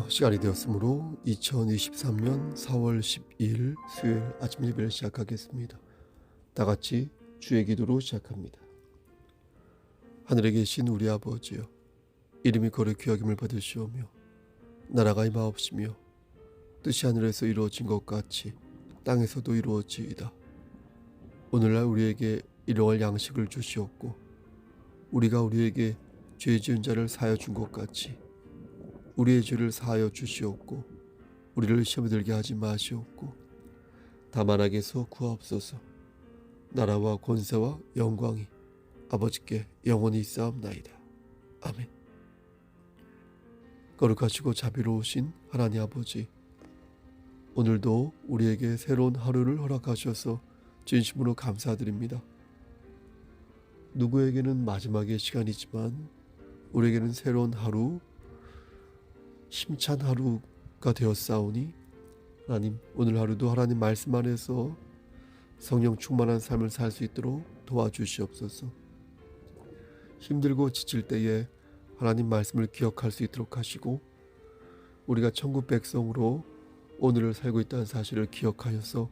시간이 되었으므로 2023년 4월 12일 수요일 아침 예배를 시작하겠습니다. 다 같이 주의 기도로 시작합니다. 하늘에 계신 우리 아버지여, 이름이 거룩히 여김을 받으시오며 나라가 임하옵시며 뜻이 하늘에서 이루어진 것 같이 땅에서도 이루어지이다. 오늘날 우리에게 일용할 양식을 주시옵고 우리가 우리에게 죄 지은 자를 사하여 준 것 같이 우리의 죄를 사하여 주시옵고 우리를 시험에 들게 하지 마시옵고 다만 악에서 구하옵소서. 나라와 권세와 영광이 아버지께 영원히 있사옵나이다. 아멘. 거룩하시고 자비로우신 하나님 아버지, 오늘도 우리에게 새로운 하루를 허락하셔서 진심으로 감사드립니다. 누구에게는 마지막의 시간이지만 우리에게는 새로운 하루, 힘찬 하루가 되었사오니 하나님, 오늘 하루도 하나님 말씀 안에서 성령 충만한 삶을 살 수 있도록 도와주시옵소서. 힘들고 지칠 때에 하나님 말씀을 기억할 수 있도록 하시고 우리가 천국 백성으로 오늘을 살고 있다는 사실을 기억하여서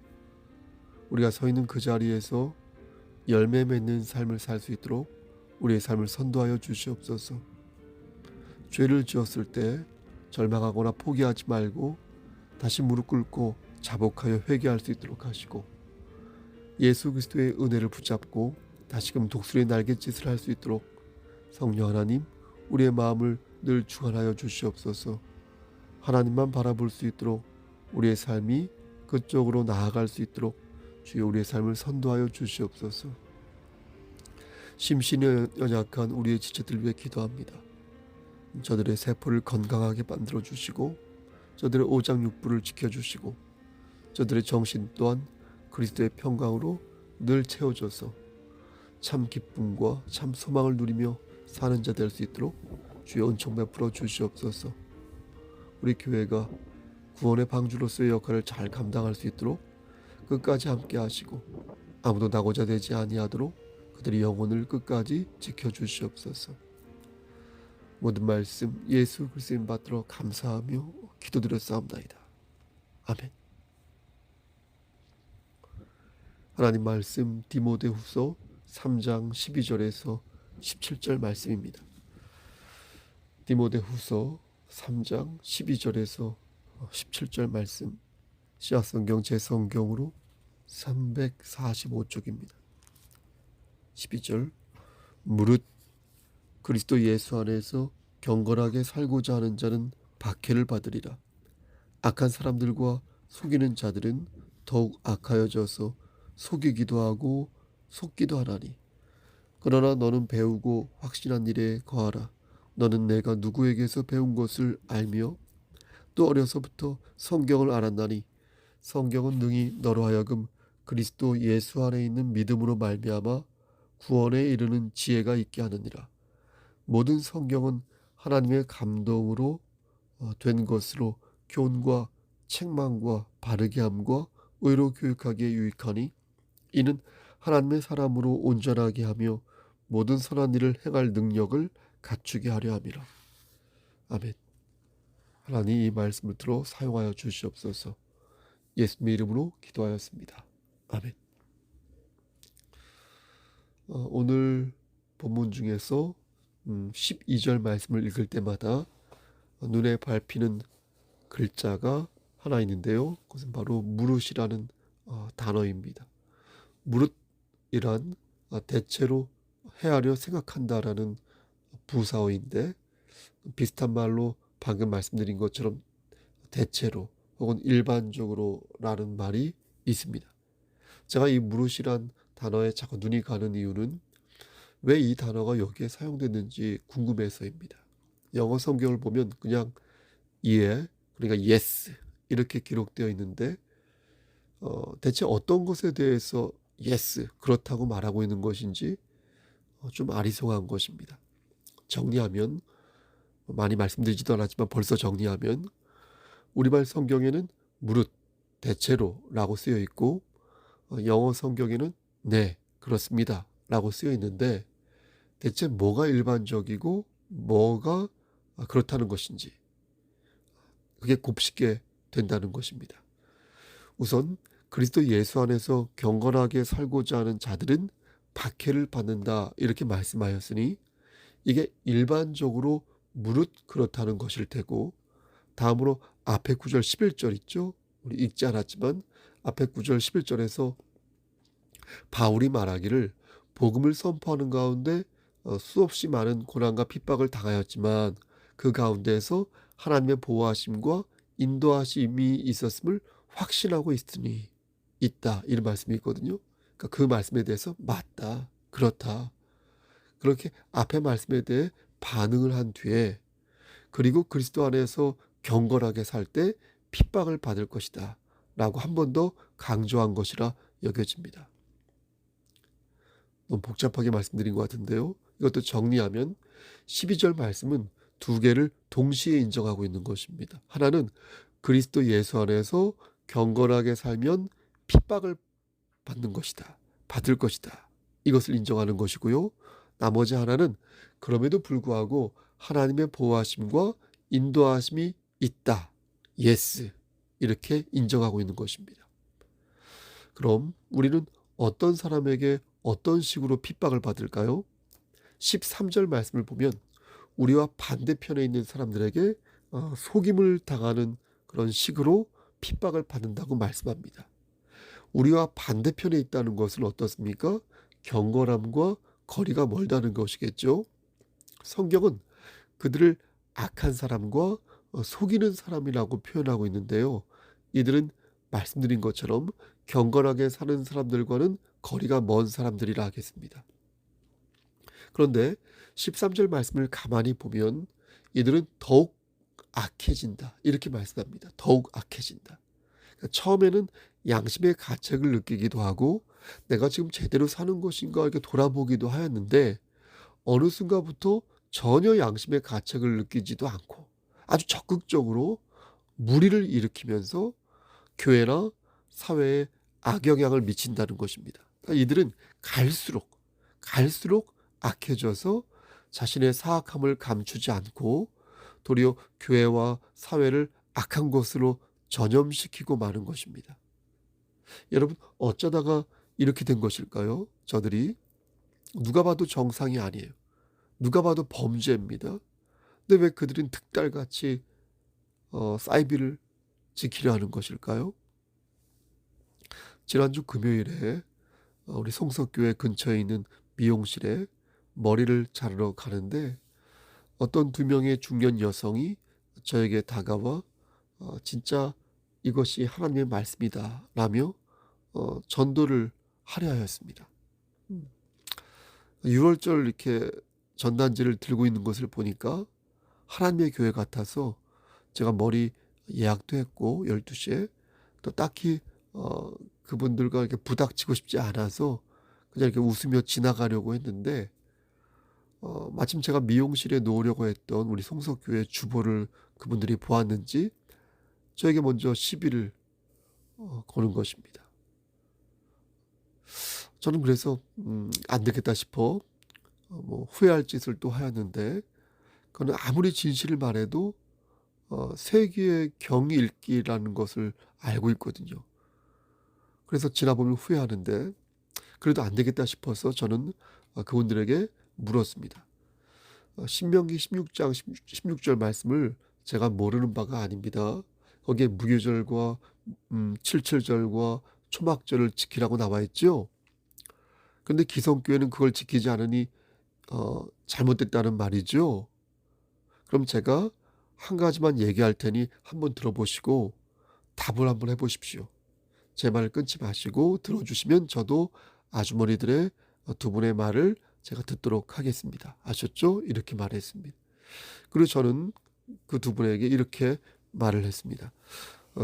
우리가 서 있는 그 자리에서 열매 맺는 삶을 살 수 있도록 우리의 삶을 선도하여 주시옵소서. 죄를 지었을 때 절망하거나 포기하지 말고 다시 무릎 꿇고 자복하여 회개할 수 있도록 하시고 예수 그리스도의 은혜를 붙잡고 다시금 독수리의 날갯짓을 할 수 있도록 성령 하나님, 우리의 마음을 늘 주관하여 주시옵소서. 하나님만 바라볼 수 있도록 우리의 삶이 그쪽으로 나아갈 수 있도록 주여 우리의 삶을 선도하여 주시옵소서. 심신이 연약한 우리의 지체들 위해 기도합니다. 저들의 세포를 건강하게 만들어 주시고 저들의 오장육부를 지켜주시고 저들의 정신 또한 그리스도의 평강으로 늘 채워져서 참 기쁨과 참 소망을 누리며 사는 자 될 수 있도록 주의 은총 베풀어 주시옵소서. 우리 교회가 구원의 방주로서의 역할을 잘 감당할 수 있도록 끝까지 함께 하시고 아무도 나고자 되지 아니하도록 그들의 영혼을 끝까지 지켜주시옵소서. 모든 말씀 예수 그리스도인 받들어 감사하며 기도드렸사옵나이다. 아멘. 하나님 말씀 디모데후서 3장 12절에서 17절 말씀입니다. 디모데후서 3장 12절에서 17절 말씀, 씨앗성경 제성경으로 345쪽입니다. 12절, 무릇 그리스도 예수 안에서 경건하게 살고자 하는 자는 박해를 받으리라. 악한 사람들과 속이는 자들은 더욱 악하여져서 속이기도 하고 속기도 하나니, 그러나 너는 배우고 확신한 일에 거하라. 너는 내가 누구에게서 배운 것을 알며 또 어려서부터 성경을 알았나니 성경은 능히 너로 하여금 그리스도 예수 안에 있는 믿음으로 말미암아 구원에 이르는 지혜가 있게 하느니라. 모든 성경은 하나님의 감동으로 된 것으로 교훈과 책망과 바르게 함과 의로 교육하기에 유익하니 이는 하나님의 사람으로 온전하게 하며 모든 선한 일을 행할 능력을 갖추게 하려 함이라. 아멘. 하나님 이 말씀을 들어 사용하여 주시옵소서. 예수님의 이름으로 기도하였습니다. 아멘. 오늘 본문 중에서 12절 말씀을 읽을 때마다 눈에 밟히는 글자가 하나 있는데요. 그것은 바로 무릇이라는 단어입니다. 무릇이란 대체로 헤아려 생각한다라는 부사어인데 비슷한 말로 방금 말씀드린 것처럼 대체로 혹은 일반적으로라는 말이 있습니다. 제가 이 무릇이란 단어에 자꾸 눈이 가는 이유는 왜 이 단어가 여기에 사용됐는지 궁금해서입니다. 영어 성경을 보면 그냥 예, 그러니까 yes 이렇게 기록되어 있는데 대체 어떤 것에 대해서 yes, 그렇다고 말하고 있는 것인지 좀 아리송한 것입니다. 정리하면, 많이 말씀드리지도 않았지만 벌써 정리하면 우리말 성경에는 무릇, 대체로 라고 쓰여 있고 영어 성경에는 네, 그렇습니다 라고 쓰여 있는데 대체 뭐가 일반적이고 뭐가 그렇다는 것인지 그게 곱씹게 된다는 것입니다. 우선 그리스도 예수 안에서 경건하게 살고자 하는 자들은 박해를 받는다 이렇게 말씀하였으니 이게 일반적으로 무릇 그렇다는 것일 테고, 다음으로 앞에 9절 11절 있죠. 우리 읽지 않았지만 앞에 9절 11절에서 바울이 말하기를 복음을 선포하는 가운데 수없이 많은 고난과 핍박을 당하였지만 그 가운데에서 하나님의 보호하심과 인도하심이 있었음을 확신하고 있으니 있다 이런 말씀이 있거든요. 그러니까 그 말씀에 대해서 맞다, 그렇다, 그렇게 앞에 말씀에 대해 반응을 한 뒤에 그리고 그리스도 안에서 경건하게 살 때 핍박을 받을 것이다 라고 한 번 더 강조한 것이라 여겨집니다. 너무 복잡하게 말씀드린 것 같은데요. 이것도 정리하면 12절 말씀은 두 개를 동시에 인정하고 있는 것입니다. 하나는 그리스도 예수 안에서 경건하게 살면 핍박을 받는 것이다, 받을 것이다, 이것을 인정하는 것이고요. 나머지 하나는 그럼에도 불구하고 하나님의 보호하심과 인도하심이 있다, 예스, 이렇게 인정하고 있는 것입니다. 그럼 우리는 어떤 사람에게 어떤 식으로 핍박을 받을까요? 13절 말씀을 보면 우리와 반대편에 있는 사람들에게 속임을 당하는 그런 식으로 핍박을 받는다고 말씀합니다. 우리와 반대편에 있다는 것은 어떻습니까? 경건함과 거리가 멀다는 것이겠죠. 성경은 그들을 악한 사람과 속이는 사람이라고 표현하고 있는데요. 이들은 말씀드린 것처럼 경건하게 사는 사람들과는 거리가 먼 사람들이라 하겠습니다. 그런데 13절 말씀을 가만히 보면 이들은 더욱 악해진다 이렇게 말씀합니다. 더욱 악해진다. 그러니까 처음에는 양심의 가책을 느끼기도 하고 내가 지금 제대로 사는 것인가 이렇게 돌아보기도 하였는데 어느 순간부터 전혀 양심의 가책을 느끼지도 않고 아주 적극적으로 무리를 일으키면서 교회나 사회에 악영향을 미친다는 것입니다. 그러니까 이들은 갈수록 악해져서 자신의 사악함을 감추지 않고 도리어 교회와 사회를 악한 것으로 전염시키고 마는 것입니다. 여러분 어쩌다가 이렇게 된 것일까요? 저들이 누가 봐도 정상이 아니에요. 누가 봐도 범죄입니다. 근데 왜 그들은 득달같이 사이비를 지키려 하는 것일까요? 지난주 금요일에 우리 송석교회 근처에 있는 미용실에 머리를 자르러 가는데 어떤 두 명의 중년 여성이 저에게 다가와 진짜 이것이 하나님의 말씀이다 라며 전도를 하려 하였습니다. 6월절 이렇게 전단지를 들고 있는 것을 보니까 하나님의 교회 같아서 제가 머리 예약도 했고 12시에 또 딱히 그분들과 이렇게 부닥치고 싶지 않아서 그냥 이렇게 웃으며 지나가려고 했는데 마침 제가 미용실에 놓으려고 했던 우리 송석교회 주보를 그분들이 보았는지 저에게 먼저 시비를 거는 것입니다. 저는 그래서 안 되겠다 싶어 후회할 짓을 또 하였는데 그는 아무리 진실을 말해도 세기의 경이 읽기라는 것을 알고 있거든요. 그래서 지나보면 후회하는데 그래도 안 되겠다 싶어서 저는 그분들에게 물었습니다. 신명기 16장 16절 말씀을 제가 모르는 바가 아닙니다. 거기에 무교절과 77절과 초막절을 지키라고 나와 있죠. 그런데 기성교회는 그걸 지키지 않으니 잘못됐다는 말이죠. 그럼 제가 한 가지만 얘기할 테니 한번 들어보시고 답을 한번 해보십시오. 제 말을 끊지 마시고 들어주시면 저도 아주머니들의 두 분의 말을 제가 듣도록 하겠습니다. 아셨죠? 이렇게 말했습니다. 그리고 저는 그 두 분에게 이렇게 말을 했습니다.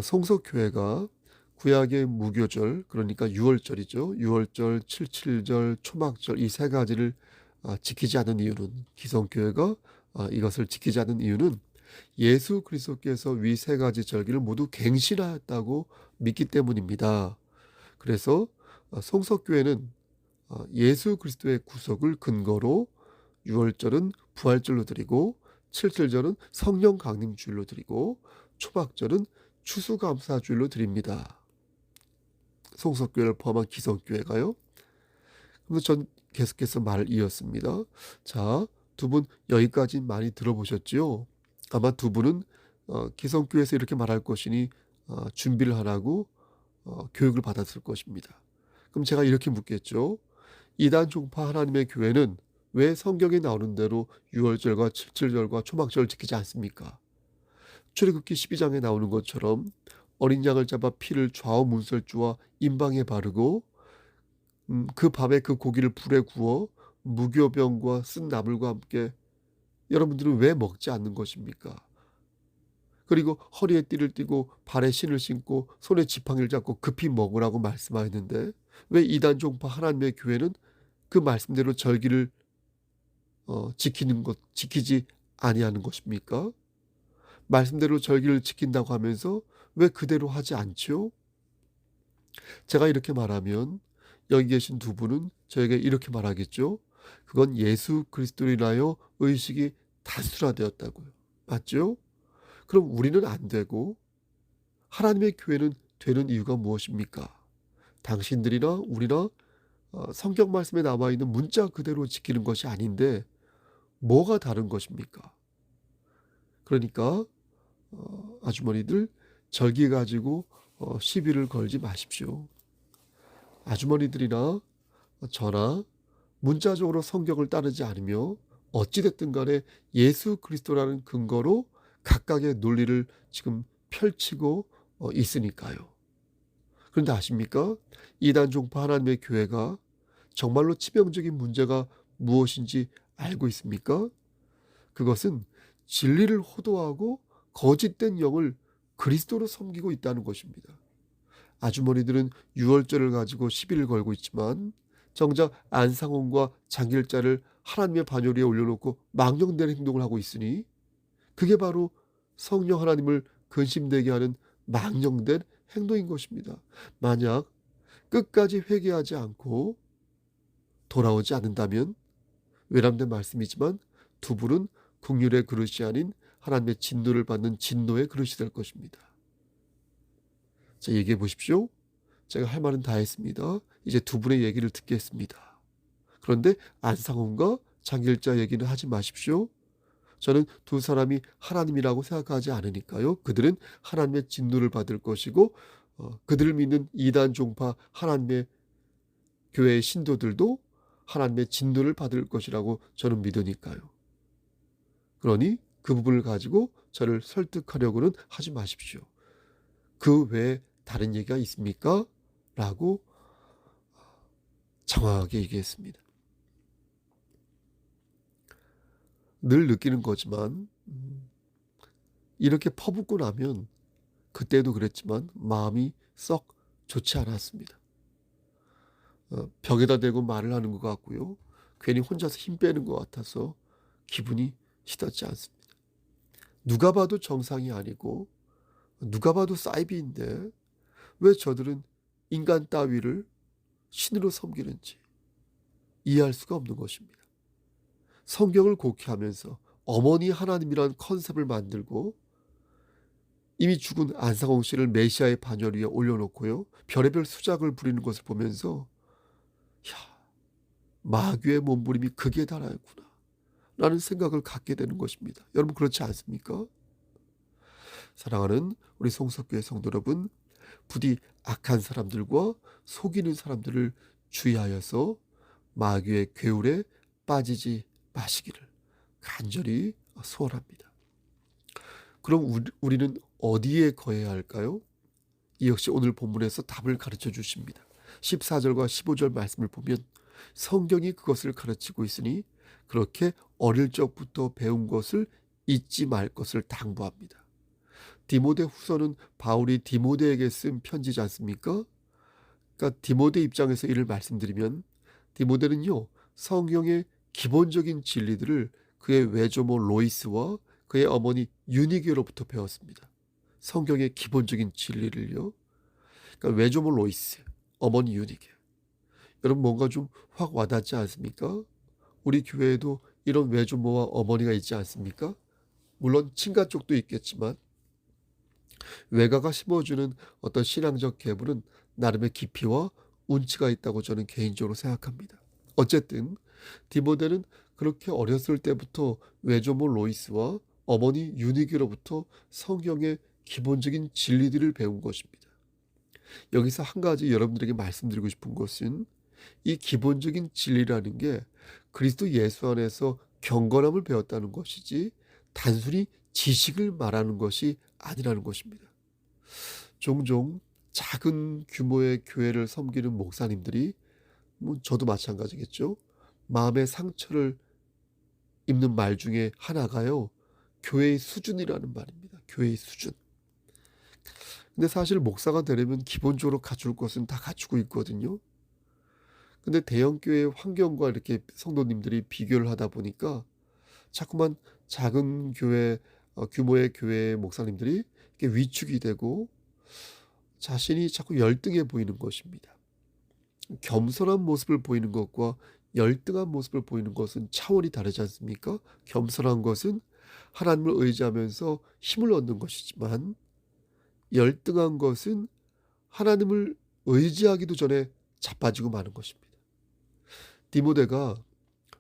송석교회가 구약의 무교절, 그러니까 6월절이죠. 6월절, 77절, 초막절 이 세 가지를 지키지 않은 이유는, 기성교회가 이것을 지키지 않은 이유는 예수 그리스도께서 위 세 가지 절기를 모두 갱신하였다고 믿기 때문입니다. 그래서 송석교회는 예수 그리스도의 구속을 근거로 6월절은 부활절로 드리고 77절은 성령 강림주일로 드리고 초막절은 추수감사주일로 드립니다. 송석교회를 포함한 기성교회가요. 그래서 전 계속해서 말을 이었습니다. 자, 두 분 여기까지 많이 들어보셨지요? 아마 두 분은 기성교회에서 이렇게 말할 것이니 준비를 하라고 교육을 받았을 것입니다. 그럼 제가 이렇게 묻겠죠. 이단 종파 하나님의 교회는 왜 성경에 나오는 대로 유월절과 칠칠절과 초막절을 지키지 않습니까? 출애굽기 12장에 나오는 것처럼 어린 양을 잡아 피를 좌우 문설주와 임방에 바르고 그 밤에 그 고기를 불에 구워 무교병과 쓴 나물과 함께 여러분들은 왜 먹지 않는 것입니까? 그리고 허리에 띠를 띠고 발에 신을 신고 손에 지팡이를 잡고 급히 먹으라고 말씀하였는데 왜 이단 종파 하나님의 교회는 그 말씀대로 절기를 지키지 아니하는 것입니까? 말씀대로 절기를 지킨다고 하면서 왜 그대로 하지 않죠? 제가 이렇게 말하면 여기 계신 두 분은 저에게 이렇게 말하겠죠. 그건 예수 그리스도로 인하여 의식이 다수화되었다고요. 맞죠? 그럼 우리는 안 되고 하나님의 교회는 되는 이유가 무엇입니까? 당신들이나 우리나 성경 말씀에 나와 있는 문자 그대로 지키는 것이 아닌데 뭐가 다른 것입니까? 그러니까 아주머니들 절기 가지고 시비를 걸지 마십시오. 아주머니들이나 저나 문자적으로 성경을 따르지 않으며 어찌됐든 간에 예수 그리스도라는 근거로 각각의 논리를 지금 펼치고 있으니까요. 그런데 아십니까? 이단 종파 하나님의 교회가 정말로 치명적인 문제가 무엇인지 알고 있습니까? 그것은 진리를 호도하고 거짓된 영을 그리스도로 섬기고 있다는 것입니다. 아주머니들은 유월절을 가지고 시비를 걸고 있지만 정작 안상홍과 장길자를 하나님의 반열 위에 올려놓고 망령되는 행동을 하고 있으니 그게 바로 성령 하나님을 근심되게 하는 망령된 행동인 것입니다. 만약 끝까지 회개하지 않고 돌아오지 않는다면 외람된 말씀이지만 두 분은 국률의 그릇이 아닌 하나님의 진노를 받는 진노의 그릇이 될 것입니다. 자, 얘기해 보십시오. 제가 할 말은 다 했습니다. 이제 두 분의 얘기를 듣겠습니다. 그런데 안상홍과 장길자 얘기는 하지 마십시오. 저는 두 사람이 하나님이라고 생각하지 않으니까요. 그들은 하나님의 진노를 받을 것이고 그들을 믿는 이단 종파 하나님의 교회의 신도들도 하나님의 진노를 받을 것이라고 저는 믿으니까요. 그러니 그 부분을 가지고 저를 설득하려고는 하지 마십시오. 그 외에 다른 얘기가 있습니까? 라고 장황하게 얘기했습니다. 늘 느끼는 거지만 이렇게 퍼붓고 나면 그때도 그랬지만 마음이 썩 좋지 않았습니다. 벽에다 대고 말을 하는 것 같고요. 괜히 혼자서 힘 빼는 것 같아서 기분이 시답지 않습니다. 누가 봐도 정상이 아니고 누가 봐도 사이비인데 왜 저들은 인간 따위를 신으로 섬기는지 이해할 수가 없는 것입니다. 성경을 곡해하면서 어머니 하나님이라는 컨셉을 만들고 이미 죽은 안상홍 씨를 메시아의 반열 위에 올려놓고요. 별의별 수작을 부리는 것을 보면서 마귀의 몸부림이 극에 달하였구나 라는 생각을 갖게 되는 것입니다. 여러분 그렇지 않습니까? 사랑하는 우리 송석교회 성도 여러분, 부디 악한 사람들과 속이는 사람들을 주의하여서 마귀의 괴울에 빠지지 마시기를 간절히 소원합니다. 그럼 우리는 어디에 거해야 할까요? 이 역시 오늘 본문에서 답을 가르쳐 주십니다. 14절과 15절 말씀을 보면 성경이 그것을 가르치고 있으니 그렇게 어릴 적부터 배운 것을 잊지 말 것을 당부합니다. 디모데 후서는 바울이 디모데에게 쓴 편지지 않습니까? 그러니까 디모데 입장에서 이를 말씀드리면 디모데는요, 성경의 기본적인 진리들을 그의 외조모 로이스와 그의 어머니 유니게로부터 배웠습니다. 성경의 기본적인 진리를요. 그러니까 외조모 로이스, 어머니 유니게. 여러분 뭔가 좀 확 와닿지 않습니까? 우리 교회에도 이런 외조모와 어머니가 있지 않습니까? 물론 친가 쪽도 있겠지만 외가가 심어주는 어떤 신앙적 계보는 나름의 깊이와 운치가 있다고 저는 개인적으로 생각합니다. 어쨌든 디모데는 그렇게 어렸을 때부터 외조모 로이스와 어머니 유니기로부터 성경의 기본적인 진리들을 배운 것입니다. 여기서 한 가지 여러분들에게 말씀드리고 싶은 것은 이 기본적인 진리라는 게 그리스도 예수 안에서 경건함을 배웠다는 것이지 단순히 지식을 말하는 것이 아니라는 것입니다. 종종 작은 규모의 교회를 섬기는 목사님들이 저도 마찬가지겠죠. 마음의 상처를 입는 말 중에 하나가요. 교회의 수준이라는 말입니다. 교회의 수준. 근데 사실 목사가 되려면 기본적으로 갖출 것은 다 갖추고 있거든요. 근데 대형 교회 환경과 이렇게 성도님들이 비교를 하다 보니까 자꾸만 작은 교회 규모의 교회 목사님들이 이렇게 위축이 되고 자신이 자꾸 열등해 보이는 것입니다. 겸손한 모습을 보이는 것과 열등한 모습을 보이는 것은 차원이 다르지 않습니까? 겸손한 것은 하나님을 의지하면서 힘을 얻는 것이지만 열등한 것은 하나님을 의지하기도 전에 자빠지고 마는 것입니다. 디모데가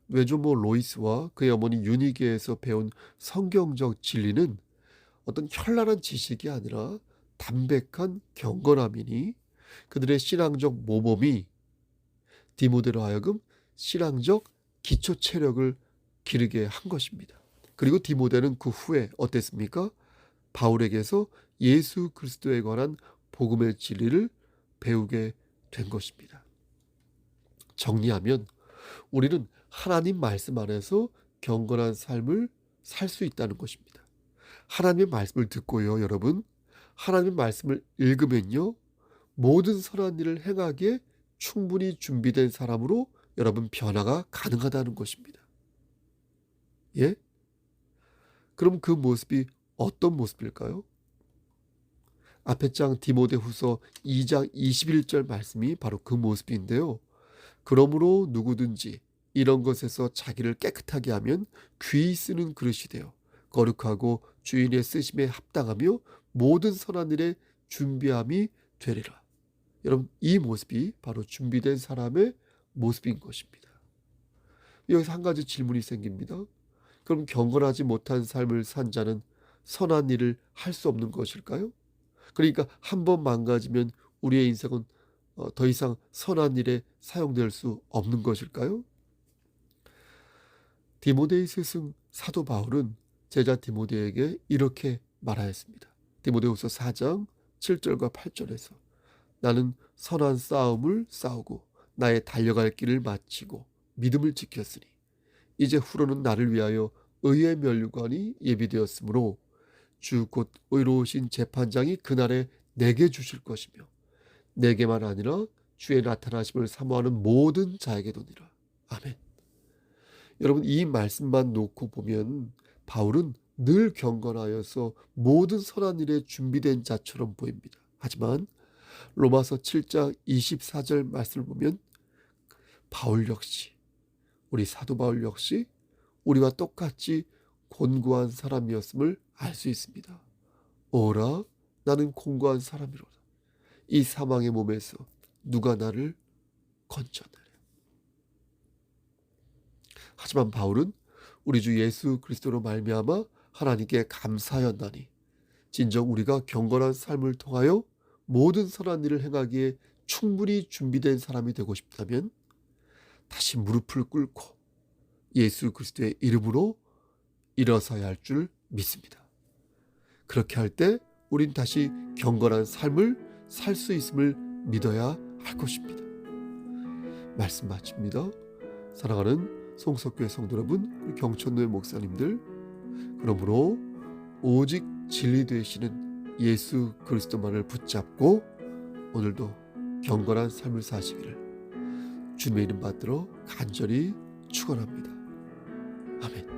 외조모 로이스와 그의 어머니 유니게에서 배운 성경적 진리는 어떤 현란한 지식이 아니라 담백한 경건함이니 그들의 신앙적 모범이 디모데로 하여금 신앙적 기초 체력을 기르게 한 것입니다. 그리고 디모데는 그 후에 어땠습니까? 바울에게서 예수 그리스도에 관한 복음의 진리를 배우게 된 것입니다. 정리하면 우리는 하나님 말씀 안에서 경건한 삶을 살 수 있다는 것입니다. 하나님의 말씀을 듣고요, 여러분. 하나님의 말씀을 읽으면요, 모든 선한 일을 행하기에 충분히 준비된 사람으로 여러분 변화가 가능하다는 것입니다. 예? 그럼 그 모습이 어떤 모습일까요? 앞에 장 디모데후서 2장 21절 말씀이 바로 그 모습인데요. 그러므로 누구든지 이런 것에서 자기를 깨끗하게 하면 귀히 쓰는 그릇이 되어 거룩하고 주인의 쓰심에 합당하며 모든 선한 일에 준비함이 되리라. 여러분, 이 모습이 바로 준비된 사람의 모습인 것입니다. 여기서 한 가지 질문이 생깁니다. 그럼 경건하지 못한 삶을 산 자는 선한 일을 할 수 없는 것일까요? 그러니까 한 번 망가지면 우리의 인생은 더 이상 선한 일에 사용될 수 없는 것일까요? 디모데의 스승 사도 바울은 제자 디모데에게 이렇게 말하였습니다. 디모데후서 4장 7절과 8절에서 나는 선한 싸움을 싸우고 나의 달려갈 길을 마치고 믿음을 지켰으니 이제 후로는 나를 위하여 의의 면류관이 예비되었으므로 주 곧 의로우신 재판장이 그날에 내게 주실 것이며 내게만 아니라 주의 나타나심을 사모하는 모든 자에게도니라. 아멘. 여러분, 이 말씀만 놓고 보면 바울은 늘 경건하여서 모든 선한 일에 준비된 자처럼 보입니다. 하지만 로마서 7장 24절 말씀을 보면 바울 역시, 우리 사도 바울 역시 우리와 똑같이 곤고한 사람이었음을 알 수 있습니다. 오라, 나는 곤고한 사람이로다. 이 사망의 몸에서 누가 나를 건져내랴. 하지만 바울은 우리 주 예수 그리스도로 말미암아 하나님께 감사하였나니 진정 우리가 경건한 삶을 통하여 모든 선한 일을 행하기에 충분히 준비된 사람이 되고 싶다면 다시 무릎을 꿇고 예수 그리스도의 이름으로 일어서야 할 줄 믿습니다. 그렇게 할 때 우린 다시 경건한 삶을 살 수 있음을 믿어야 할 것입니다. 말씀 마칩니다. 사랑하는 송석교회 성도 여러분, 경천노예 목사님들, 그러므로 오직 진리 되시는 예수 그리스도만을 붙잡고 오늘도 경건한 삶을 사시기를 주님의 이름 받들어 간절히 축원합니다. 아멘.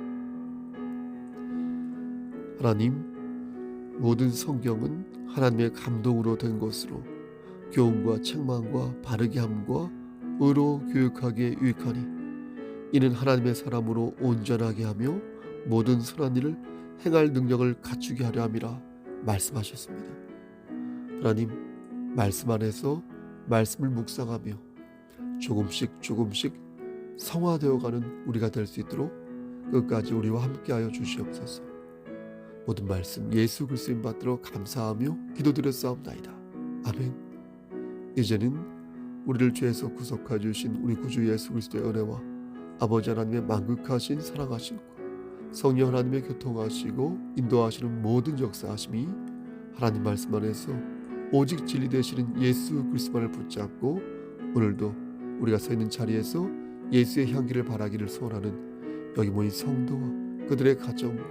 하나님, 모든 성경은 하나님의 감동으로 된 것으로 교훈과 책망과 바르게 함과 의로 교육하기에 유익하니 이는 하나님의 사람으로 온전하게 하며 모든 선한 일을 행할 능력을 갖추게 하려 함이라 말씀하셨습니다. 하나님, 말씀 안에서 말씀을 묵상하며 조금씩 성화되어가는 우리가 될 수 있도록 끝까지 우리와 함께하여 주시옵소서. 모든 말씀 예수 그리스도인 받들어 감사하며 기도드렸사옵나이다. 아멘. 이제는 우리를 죄에서 구속하여 주신 우리 구주 예수 그리스도의 은혜와 아버지 하나님의 만극하신 사랑하심과 성령 하나님의 교통하시고 인도하시는 모든 역사하심이 하나님 말씀 안에서 오직 진리 되시는 예수 그리스도만을 붙잡고 오늘도 우리가 서 있는 자리에서 예수의 향기를 바라기를 소원하는 여기 모인 성도와 그들의 가정과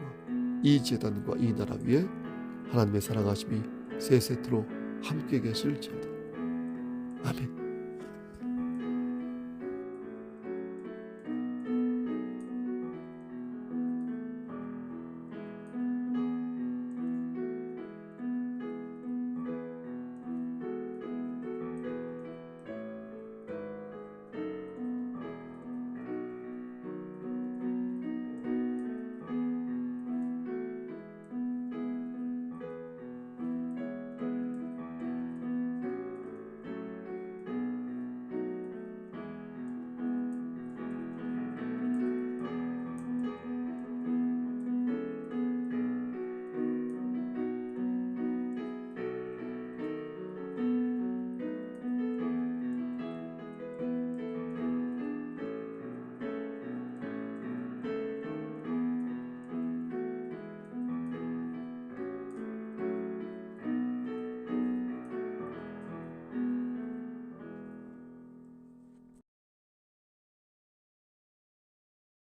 이 제단과 이 나라 위에 하나님의 사랑하심이 세세토록 함께 계실지어다. 아멘.